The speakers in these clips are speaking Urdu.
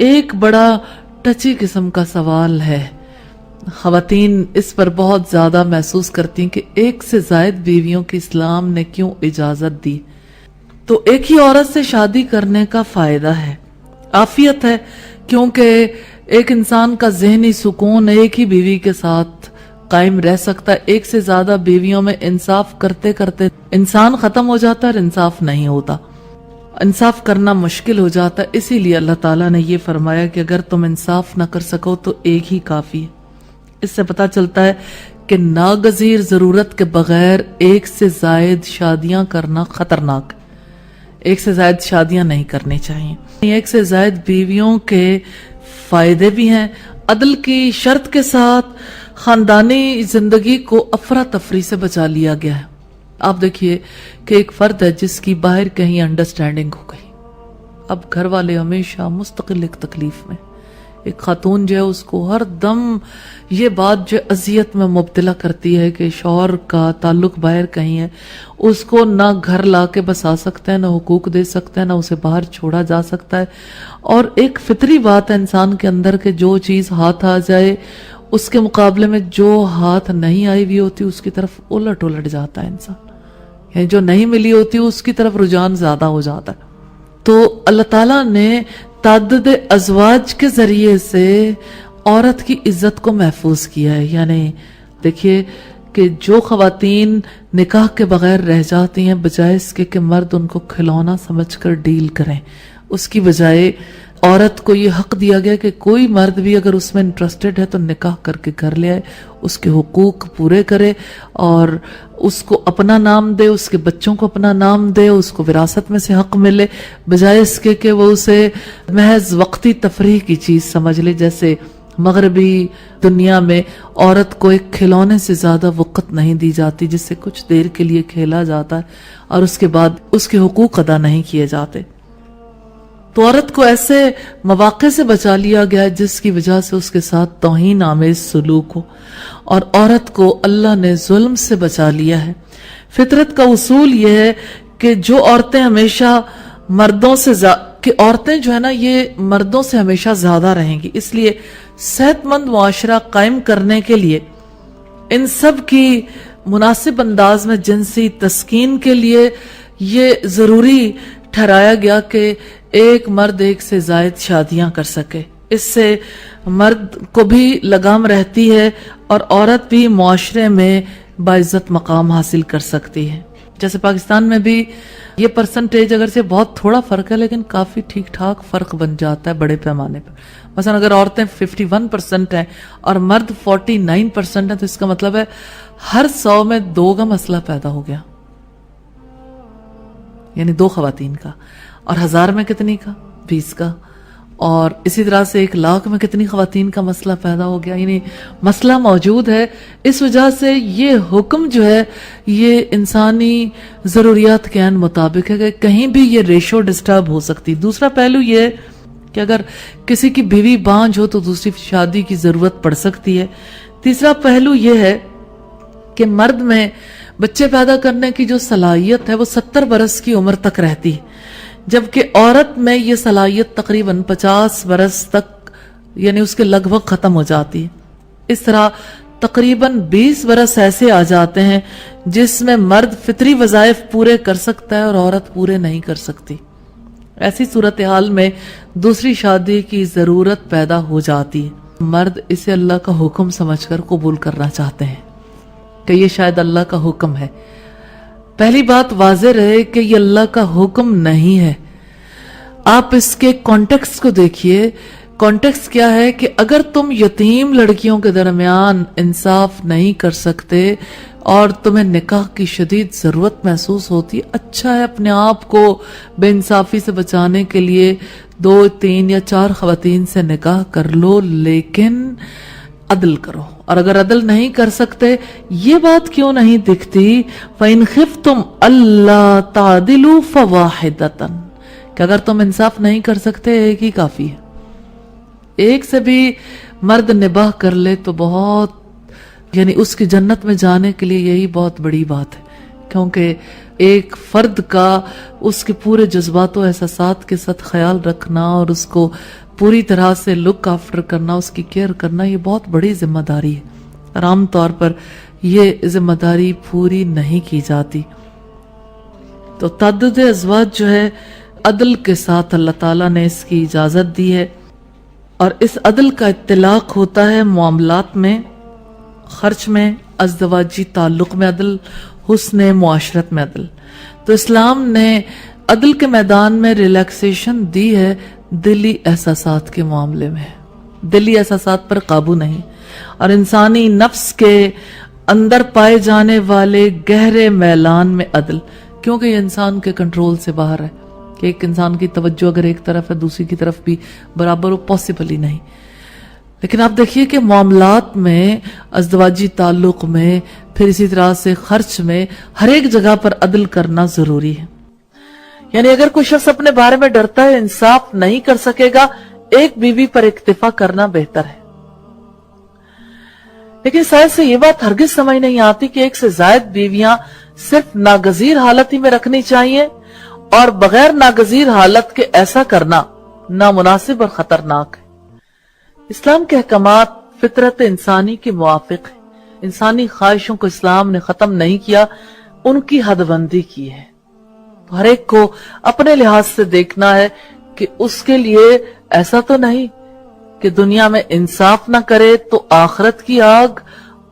ایک بڑا ٹچی قسم کا سوال ہے. خواتین اس پر بہت زیادہ محسوس کرتی ہیں کہ ایک سے زائد بیویوں کی اسلام نے کیوں اجازت دی. تو ایک ہی عورت سے شادی کرنے کا فائدہ ہے، عافیت ہے، کیونکہ ایک انسان کا ذہنی سکون ایک ہی بیوی کے ساتھ قائم رہ سکتا ہے. ایک سے زیادہ بیویوں میں انصاف کرتے کرتے انسان ختم ہو جاتا ہے اور انصاف نہیں ہوتا، انصاف کرنا مشکل ہو جاتا ہے. اسی لیے اللہ تعالیٰ نے یہ فرمایا کہ اگر تم انصاف نہ کر سکو تو ایک ہی کافی ہے. اس سے پتہ چلتا ہے کہ ناگزیر ضرورت کے بغیر ایک سے زائد شادیاں کرنا خطرناک ہے. ایک سے زائد شادیاں نہیں کرنی چاہیے. ایک سے زائد بیویوں کے فائدے بھی ہیں. عدل کی شرط کے ساتھ خاندانی زندگی کو افراتفری سے بچا لیا گیا ہے. آپ دیکھیے کہ ایک فرد ہے جس کی باہر کہیں انڈرسٹینڈنگ ہو گئی، اب گھر والے ہمیشہ مستقل ایک تکلیف میں. ایک خاتون جو ہے اس کو ہر دم یہ بات جو اذیت میں مبتلا کرتی ہے کہ شوہر کا تعلق باہر کہیں ہے، اس کو نہ گھر لا کے بسا سکتا ہے، نہ حقوق دے سکتا ہے، نہ اسے باہر چھوڑا جا سکتا ہے. اور ایک فطری بات ہے انسان کے اندر کہ جو چیز ہاتھ آ جائے اس کے مقابلے میں جو ہاتھ نہیں آئی ہوئی ہوتی اس کی طرف الٹ جاتا ہے انسان، یعنی جو نہیں ملی ہوتی اس کی طرف رجحان زیادہ ہو جاتا ہے. تو اللہ تعالیٰ نے تعدد ازواج کے ذریعے سے عورت کی عزت کو محفوظ کیا ہے. یعنی دیکھیے کہ جو خواتین نکاح کے بغیر رہ جاتی ہیں، بجائے اس کے کہ مرد ان کو کھلونا سمجھ کر ڈیل کریں، اس کی بجائے عورت کو یہ حق دیا گیا کہ کوئی مرد بھی اگر اس میں انٹرسٹڈ ہے تو نکاح کر کے گھر لے آئے، اس کے حقوق پورے کرے اور اس کو اپنا نام دے، اس کے بچوں کو اپنا نام دے، اس کو وراثت میں سے حق ملے، بجائے اس کے کہ وہ اسے محض وقتی تفریح کی چیز سمجھ لے. جیسے مغربی دنیا میں عورت کو ایک کھلونے سے زیادہ وقت نہیں دی جاتی جس سے کچھ دیر کے لیے کھیلا جاتا ہے اور اس کے بعد اس کے حقوق ادا نہیں کیے جاتے. تو عورت کو ایسے مواقع سے بچا لیا گیا ہے جس کی وجہ سے اس کے ساتھ توہین آمیز سلوک ہو، اور عورت کو اللہ نے ظلم سے بچا لیا ہے. فطرت کا اصول یہ ہے کہ جو عورتیں ہمیشہ مردوں سے کہ عورتیں جو ہے نا یہ مردوں سے ہمیشہ زیادہ رہیں گی. اس لیے صحت مند معاشرہ قائم کرنے کے لیے ان سب کی مناسب انداز میں جنسی تسکین کے لیے یہ ضروری ٹھہرایا گیا کہ ایک مرد ایک سے زائد شادیاں کر سکے. اس سے مرد کو بھی لگام رہتی ہے اور عورت بھی معاشرے میں باعزت مقام حاصل کر سکتی ہے. جیسے پاکستان میں بھی یہ پرسنٹیج اگر سے بہت تھوڑا فرق ہے لیکن کافی ٹھیک ٹھاک فرق بن جاتا ہے بڑے پیمانے پر. مثلا اگر عورتیں 51% ہیں اور مرد 49% ہیں تو اس کا مطلب ہے ہر 100 میں 2 کا مسئلہ پیدا ہو گیا، یعنی 2 خواتین کا. اور 1000 میں کتنی کا؟ 20 کا. اور اسی طرح سے 1,00,000 میں کتنی خواتین کا مسئلہ پیدا ہو گیا. یعنی مسئلہ موجود ہے. اس وجہ سے یہ حکم جو ہے یہ انسانی ضروریات کے عین مطابق ہے کہ کہیں بھی یہ ریشو ڈسٹرب ہو سکتی. دوسرا پہلو یہ ہے کہ اگر کسی کی بیوی بانجھ ہو تو دوسری شادی کی ضرورت پڑ سکتی ہے. تیسرا پہلو یہ ہے کہ مرد میں بچے پیدا کرنے کی جو صلاحیت ہے وہ 70 برس کی عمر تک رہتی ہے، جبکہ عورت میں یہ صلاحیت تقریباً 50 برس تک یعنی اس کے لگ بھگ ختم ہو جاتی ہے. اس طرح تقریباً 20 برس ایسے آ جاتے ہیں جس میں مرد فطری وظائف پورے کر سکتا ہے اور عورت پورے نہیں کر سکتی. ایسی صورتحال میں دوسری شادی کی ضرورت پیدا ہو جاتی ہے. مرد اسے اللہ کا حکم سمجھ کر قبول کرنا چاہتے ہیں کہ یہ شاید اللہ کا حکم ہے. پہلی بات واضح رہے کہ یہ اللہ کا حکم نہیں ہے. آپ اس کے کانٹیکسٹ کو دیکھیے. کانٹیکسٹ کیا ہے کہ اگر تم یتیم لڑکیوں کے درمیان انصاف نہیں کر سکتے اور تمہیں نکاح کی شدید ضرورت محسوس ہوتی، اچھا ہے اپنے آپ کو بے انصافی سے بچانے کے لیے 2 3 یا 4 خواتین سے نکاح کر لو، لیکن عدل کرو. اور اگر عدل نہیں کر سکتے، یہ بات کیوں نہیں دکھتی فَإِنْ خِفْتُمْ أَلَّا تَعْدِلُوا فَوَاحِدَةً کہ اگر تم انصاف نہیں کر سکتے ایک ہی کافی ہے. ایک سے بھی مرد نباہ کر لے تو بہت یعنی اس کی جنت میں جانے کے لیے یہی بہت بڑی بات ہے کیونکہ ایک فرد کا اس کے پورے جذبات و احساسات کے ساتھ خیال رکھنا اور اس کو پوری طرح سے لک آفٹر کرنا، اس کی کیئر کرنا، یہ بہت بڑی ذمہ داری ہے، اور عام طور پر یہ ذمہ داری پوری نہیں کی جاتی۔ تو تعدد ازواج جو ہے عدل کے ساتھ اللہ تعالیٰ نے اس کی اجازت دی ہے، اور اس عدل کا اطلاق ہوتا ہے معاملات میں، خرچ میں، ازدواجی تعلق میں عدل، حسن معاشرت میں عدل۔ تو اسلام نے عدل کے میدان میں ریلیکسیشن دی ہے دلی احساسات کے معاملے میں، دلی احساسات پر قابو نہیں، اور انسانی نفس کے اندر پائے جانے والے گہرے میلان میں عدل، کیونکہ یہ انسان کے کنٹرول سے باہر ہے کہ ایک انسان کی توجہ اگر ایک طرف ہے دوسری کی طرف بھی برابر ہو، پاسبل ہی نہیں۔ لیکن آپ دیکھیے کہ معاملات میں، ازدواجی تعلق میں، پھر اسی طرح سے خرچ میں، ہر ایک جگہ پر عدل کرنا ضروری ہے۔ یعنی اگر کوئی شخص اپنے بارے میں ڈرتا ہے، انصاف نہیں کر سکے گا، ایک بیوی پر اکتفا کرنا بہتر ہے۔ لیکن شاید سے یہ بات ہرگز سمجھ نہیں آتی کہ ایک سے زائد بیویاں صرف ناگزیر حالت ہی میں رکھنی چاہیے، اور بغیر ناگزیر حالت کے ایسا کرنا نامناسب اور خطرناک ہے۔ اسلام کے احکامات فطرت انسانی کے موافق ہیں، انسانی خواہشوں کو اسلام نے ختم نہیں کیا، ان کی حد بندی کی ہے۔ تو ہر ایک کو اپنے لحاظ سے دیکھنا ہے کہ اس کے لیے ایسا تو نہیں کہ دنیا میں انصاف نہ کرے تو آخرت کی آگ،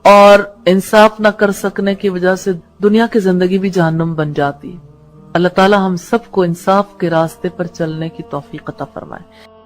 اور انصاف نہ کر سکنے کی وجہ سے دنیا کی زندگی بھی جہنم بن جاتی ہے۔ اللہ تعالی ہم سب کو انصاف کے راستے پر چلنے کی توفیق عطا فرمائے۔